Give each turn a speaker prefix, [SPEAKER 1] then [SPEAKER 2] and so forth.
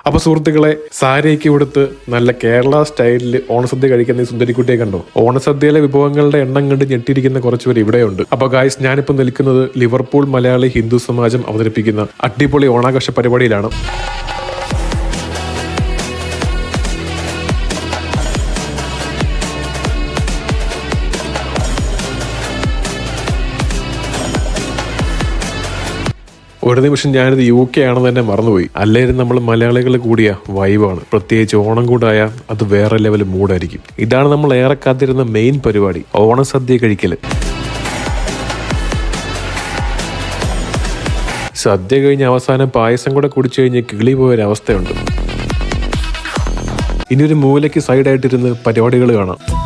[SPEAKER 1] അപ്പൊ സുഹൃത്തുക്കളെ, സാരിയൊക്കെ കൊടുത്ത് നല്ല കേരള സ്റ്റൈലിൽ ഓണസദ്യ കഴിക്കുന്ന ഈ സുന്ദരിക്കുട്ടിയെ കണ്ടോ? ഓണസദ്യയിലെ വിഭവങ്ങളുടെ എണ്ണം കണ്ട് ഞെട്ടിയിരിക്കുന്ന കുറച്ചുപേർ ഇവിടെയുണ്ട്. അപ്പൊ ഗായ്സ്, ഞാനിപ്പോൾ നിൽക്കുന്നത് ലിവർപൂൾ മലയാളി ഹിന്ദു സമാജം അവതരിപ്പിക്കുന്ന അടിപൊളി ഓണാഘോഷ പരിപാടിയിലാണ്. ഒരു നിമിഷം ഞാനിത് UK ആണെന്ന് തന്നെ മറന്നുപോയി. അല്ലായിരുന്നു നമ്മൾ മലയാളികൾ കൂടിയ വൈബാണ്. പ്രത്യേകിച്ച് ഓണം കൂടായ അത് വേറെ ലെവൽ മൂഡായിരിക്കും. ഇതാണ് നമ്മൾ ഏറെ കാത്തിരുന്ന മെയിൻ പരിപാടി, ഓണസദ്യ കഴിക്കല്. സദ്യ കഴിഞ്ഞ് അവസാനം പായസം കൂടെ കുടിച്ചു കഴിഞ്ഞ് കിളി പോയൊരവസ്ഥയുണ്ട്. ഇനിയൊരു മൂലയ്ക്ക് സൈഡായിട്ടിരുന്ന് പരിപാടികൾ കാണാം.